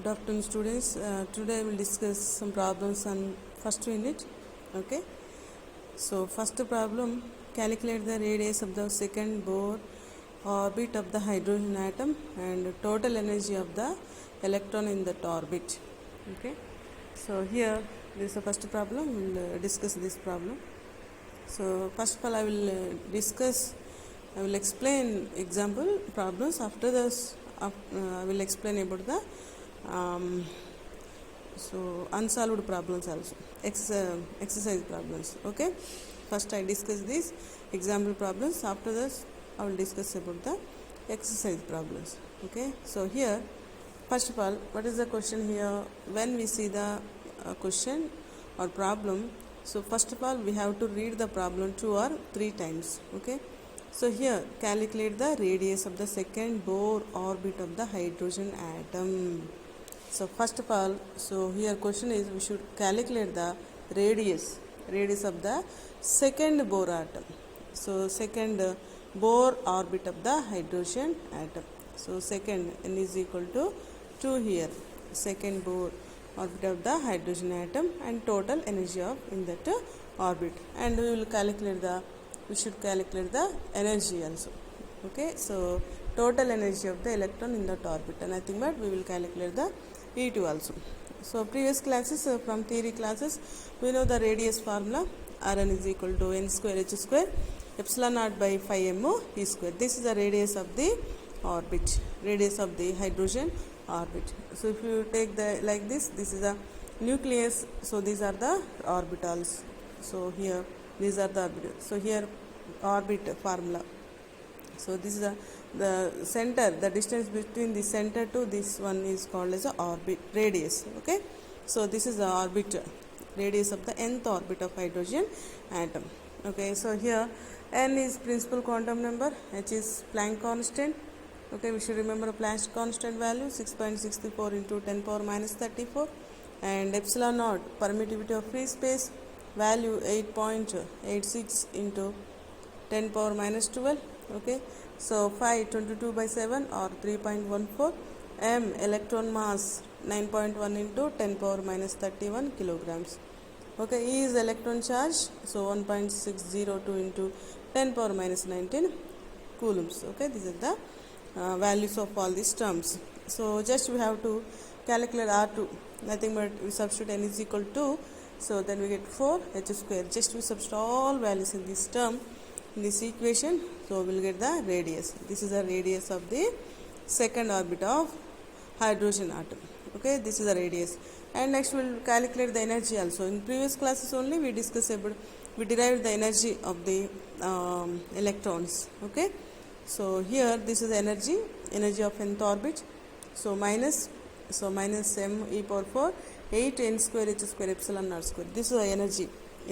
Good afternoon, students. Today I will discuss some problems on first unit. Okay. So first problem: calculate the radius of the second Bohr orbit of the hydrogen atom and total energy of the electron in that orbit. Okay. So here this is the first problem. We will discuss this problem. So first of all, I will explain example problems. After this, I will explain about the unsolved problems also, exercise problems. Okay, first I discuss these example problems. After this, I will discuss about the exercise problems. Okay, so here first of all, what is the question here? When we see the question or problem, so first of all we have to read the problem 2 or 3 times. Okay, so here calculate the radius of the second Bohr orbit of the hydrogen atom. So first of all, so here question is we should calculate the radius of the second Bohr atom. So second Bohr orbit of the hydrogen atom. So second n is equal to 2 here. Second Bohr orbit of the hydrogen atom and total energy of in that orbit. And we should calculate the energy also. Okay, so total energy of the electron in that orbit, and nothing but we will calculate the E2 also. So previous classes, from theory classes, we know the radius formula Rn is equal to n square h square epsilon naught by 5mo e square. This is the radius of the orbit, radius of the hydrogen orbit. So if you take the like this is the nucleus. So these are the orbitals. So here these are the orbitals. So here orbit formula. So this is the center, the distance between the center to this one is called as a orbit radius. Okay, so this is the orbit, radius of the nth orbit of hydrogen atom. Okay, so here n is principal quantum number, h is Planck constant. Okay, we should remember a Planck constant value 6.64 into 10 power minus 34, and epsilon naught, permittivity of free space, value 8.86 into 10 power minus 12. Okay, so phi 22 by 7 or 3.14, m electron mass 9.1 into 10 power minus 31 kilograms. Okay, E is electron charge, so 1.602 into 10 power minus 19 coulombs. Okay, these are the values of all these terms. So just we have to calculate R2, nothing but we substitute n is equal to, so then we get 4 h square. Just we substitute all values in this term, in this equation, so we will get the radius. This is the radius of the second orbit of hydrogen atom. Okay, this is the radius. And next we will calculate the energy also. In previous classes only we derived the energy of the electrons. Okay, so here this is the energy of nth orbit. So minus m e power 4 8 n square h square epsilon naught square. This is the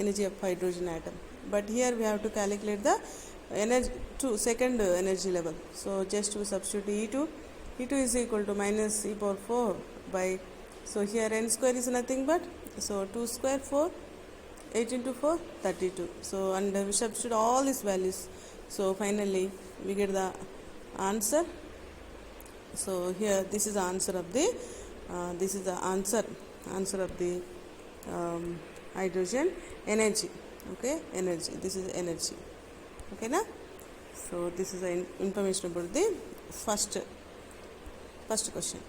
energy of hydrogen atom. But here we have to calculate the energy to second energy level. So just to substitute E2 is equal to minus e power 4 by, so here n square is nothing but, so 2 square 4, 8 into 4 32. So and we substitute all these values. So finally we get the answer. So here this is the answer of the answer of the hydrogen energy. Okay, energy, this is energy. Okay na? So this is the information about the first question,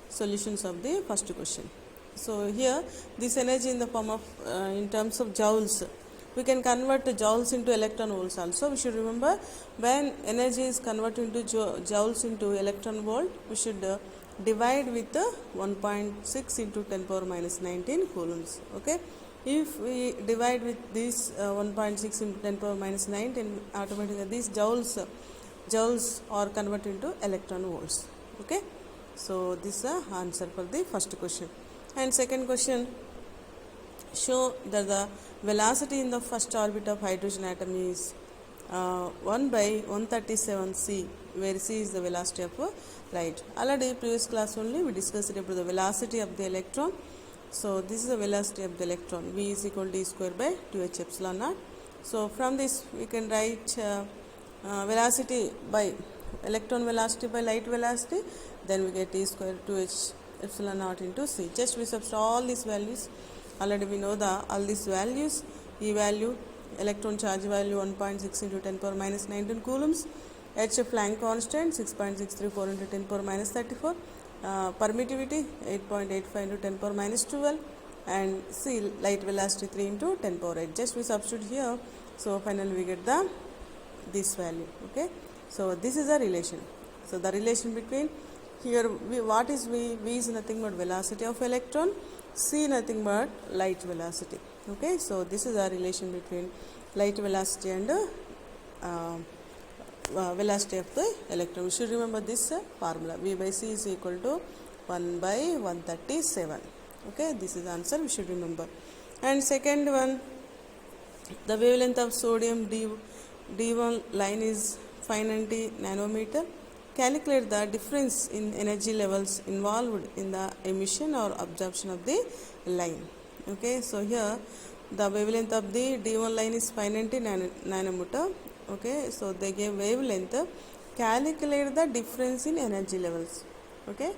solutions of the first question. So here this energy in the form of in terms of joules, we can convert the joules into electron volts also. We should remember when energy is converted into joules into electron volt, we should divide with 1.6 into 10 power minus 19 coulombs. Okay, if we divide with this 1.6 into 10 power minus 19, automatically these joules are converted into electron volts. Okay, so this is the answer for the first question. And second question, show that the velocity in the first orbit of hydrogen atom is 1 by 137 c, where c is the velocity of light. Already previous class only we discussed about the velocity of the electron. So this is the velocity of the electron, v is equal to e square by 2h epsilon naught. So from this we can write velocity by electron velocity by light velocity, then we get e square 2h epsilon naught into c. Just we substitute all these values. Already we know the all these values. E value, electron charge value 1.6 into 10 power minus 19 coulombs. H Planck constant 6.634 into 10 power minus 34. Permittivity 8.85 into 10 power minus 12. And C light velocity 3 into 10 power 8. Just we substitute here. So finally we get the this value. Okay. So this is a relation. So the relation between here what is V? V is nothing but velocity of electron. C nothing but light velocity. Okay. So this is a relation between light velocity and velocity of the electron. We should remember this formula. V by C is equal to 1 by 137. Okay, this is the answer we should remember. And second one, the wavelength of sodium D1 line is 590 nanometer. Calculate the difference in energy levels involved in the emission or absorption of the line. Okay, so here the wavelength of the D1 line is 590 nanometer. Okay, so they gave wavelength. Calculate the difference in energy levels. Okay,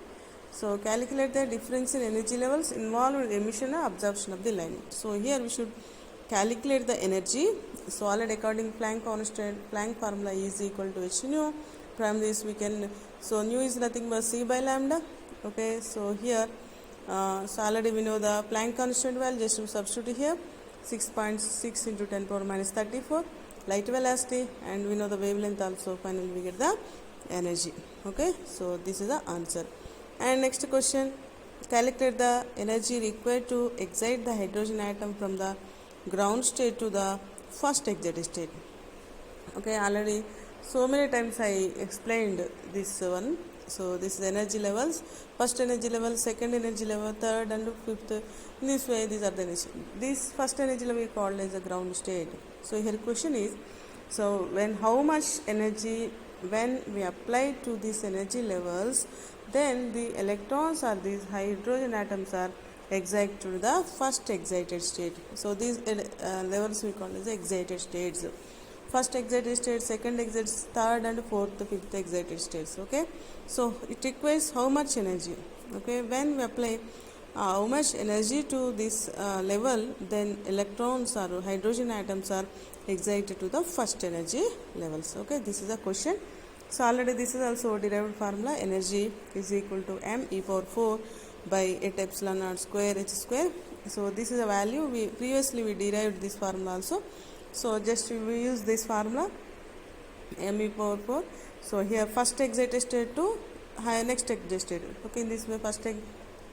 so calculate the difference in energy levels involved in emission or absorption of the line. So here we should calculate the energy. So already according to Planck constant, Planck formula is equal to h nu. From this we can, so nu is nothing but c by lambda. Okay, so here so already we know the Planck constant value. Just to substitute here 6.6 into 10 power minus 34 light velocity, and we know the wavelength also. Finally we get the energy. Okay, so this is the answer. And next question, calculate the energy required to excite the hydrogen atom from the ground state to the first excited state. Okay, already so many times I explained this one. So this is energy levels, first energy level, second energy level, third and fifth. In this way these are the energy. This first energy level is called as a ground state. So here question is, so when how much energy when we apply to these energy levels, then the electrons or these hydrogen atoms are excited to the first excited state. So these levels we call as excited states. First excited state, second excited, third and fourth, fifth excited states. Okay, so it requires how much energy. Okay, when we apply how much energy to this level, then electrons or hydrogen atoms are excited to the first energy levels. Okay, this is a question. So already this is also derived formula. Energy is equal to m e power 4 by 8 epsilon naught square h square. So this is a value we previously we derived this formula also. So just we use this formula m e power 4. So here first excited state to next excited state. Okay, in this way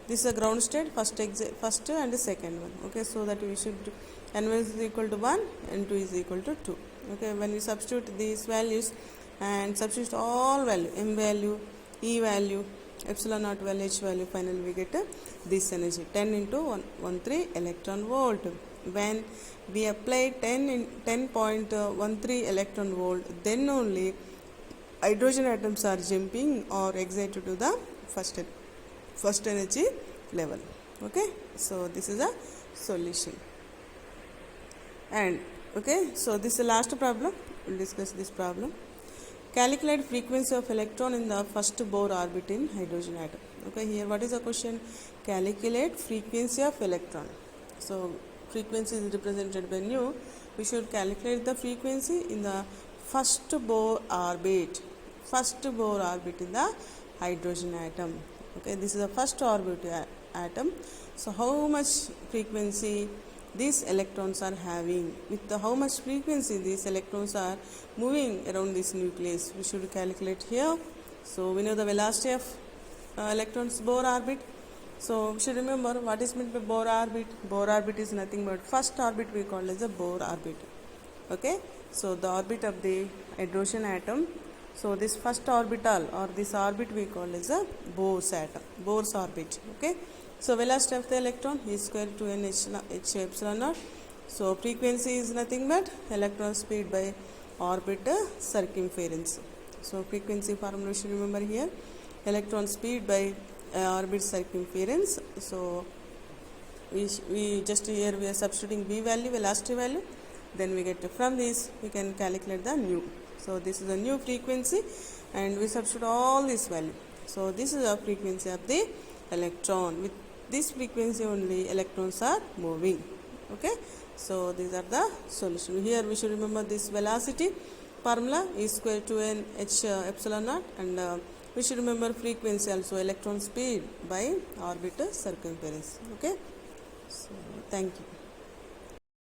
this is a ground state, first and the second one. Okay, so that we should n1 is equal to 1, n2 is equal to 2. Okay, when we substitute these values and substitute all value, m value, e value, epsilon naught value, h value, finally we get this energy 10 into 113 electron volt. When we apply 10.13 electron volt, then only hydrogen atoms are jumping or excited to the first energy level. Okay, so this is a solution. And okay, so this is the last problem. We'll discuss this problem. Calculate frequency of electron in the first Bohr orbit in hydrogen atom. Okay, here what is the question? Calculate frequency of electron. So frequency is represented by nu. We should calculate the frequency in the first Bohr orbit. First Bohr orbit in the hydrogen atom. Okay, this is the first orbit atom. So how much frequency these electrons are having, with the how much frequency these electrons are moving around this nucleus, we should calculate here. So we know the velocity of electrons Bohr orbit. So we should remember what is meant by Bohr orbit. Bohr orbit is nothing but first orbit we call as a Bohr orbit. Okay, so the orbit of the hydrogen atom. So this first orbital or this orbit we call as a Bohr's atom, Bohr's orbit. Okay, so velocity of the electron is square to n h epsilon naught. So frequency is nothing but electron speed by orbit circumference. So frequency formula we should remember here, electron speed by orbit circumference. So we just here we are substituting v value, velocity value, then we get from this we can calculate the nu. So this is a new frequency and we substitute all this value. So this is the frequency of the electron. With this frequency only electrons are moving. Okay, so these are the solution. Here we should remember this velocity formula, E square to n h epsilon naught, and we should remember frequency also, electron speed by orbital circumference. Okay, so thank you.